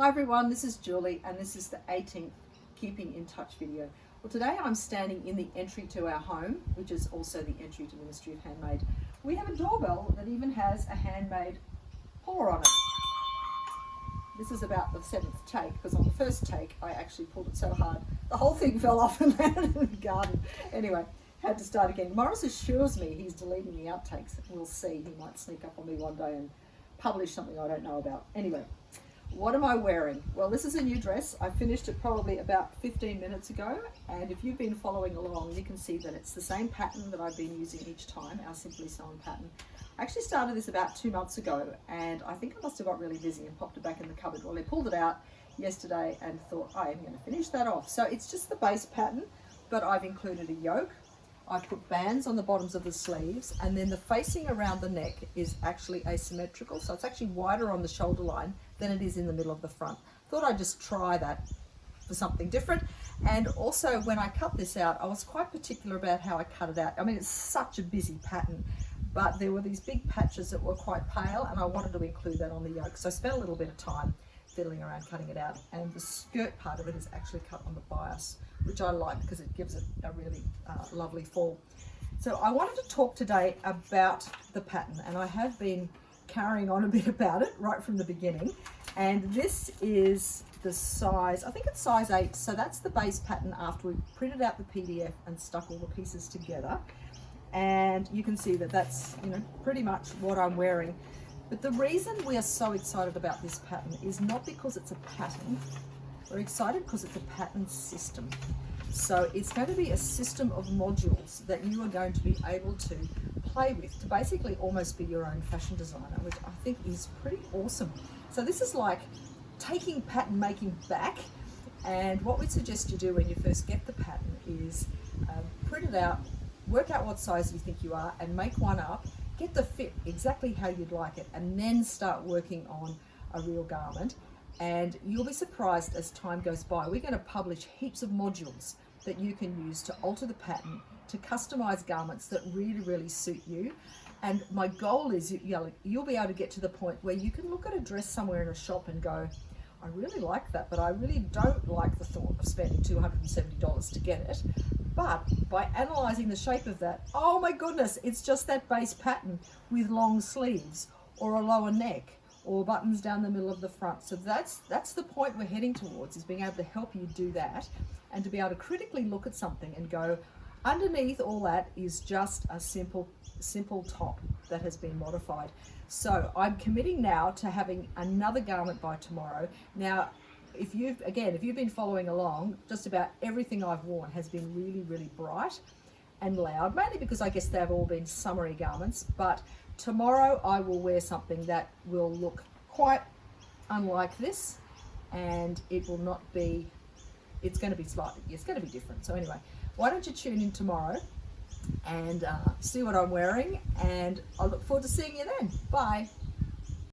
Hi everyone, this is Julie and this is the 18th Keeping in Touch video. Well, today I'm standing in the entry to our home, which is also the entry to Ministry of Handmade. We have a doorbell that even has a handmade puller on it. This is about the 7th take, because on the first take I actually pulled it so hard the whole thing fell off and landed in the garden. Anyway, had to start again. Morris assures me he's deleting the outtakes. We'll see, he might sneak up on me one day and publish something I don't know about. Anyway, what am I wearing? Well, this is a new dress. I finished it probably about 15 minutes ago, and if you've been following along, you can see that it's the same pattern that I've been using each time, our Simply Sewn pattern. I actually started this about 2 months ago, and I think I must have got really busy and popped it back in the cupboard. Well, I pulled it out yesterday and thought, I am going to finish that off. So it's just the base pattern, but I've included a yoke. I've put bands on the bottoms of the sleeves, and then the facing around the neck is actually asymmetrical, so it's actually wider on the shoulder line than it is in the middle of the front. Thought I'd just try that for something different. And also when I cut this out, I was quite particular about how I cut it out. I mean, it's such a busy pattern, but there were these big patches that were quite pale, and I wanted to include that on the yoke. So I spent a little bit of time fiddling around cutting it out, and the skirt part of it is actually cut on the bias, which I like because it gives it a really lovely fall. So I wanted to talk today about the pattern, and I have been carrying on a bit about it right from the beginning. And this is the size, I think it's size 8, so that's the base pattern after we printed out the PDF and stuck all the pieces together. And you can see that that's, you know, pretty much what I'm wearing. But the reason we are so excited about this pattern is not because it's a pattern. We're excited because it's a pattern system. So it's going to be a system of modules that you are going to be able to play with to basically almost be your own fashion designer, which I think is pretty awesome. So this is like taking pattern making back, and what we suggest you do when you first get the pattern is print it out, work out what size you think you are, and make one up, get the fit exactly how you'd like it, and then start working on a real garment. And you'll be surprised as time goes by. We're going to publish heaps of modules that you can use to alter the pattern, to customize garments that really, really suit you. And my goal is you'll be able to get to the point where you can look at a dress somewhere in a shop and go, I really like that, but I really don't like the thought of spending $270 to get it. But by analyzing the shape of that, oh my goodness, it's just that base pattern with long sleeves or a lower neck or buttons down the middle of the front. So that's the point we're heading towards, is being able to help you do that, and to be able to critically look at something and go, underneath all that is just a simple top that has been modified. So I'm committing now to having another garment by tomorrow. Now, if you've been following along, just about everything I've worn has been really, really bright and loud, mainly because I guess they've all been summery garments. But tomorrow I will wear something that will look quite unlike this, and it will not be, it's going to be different. So anyway, why don't you tune in tomorrow and see what I'm wearing, and I look forward to seeing you then. Bye.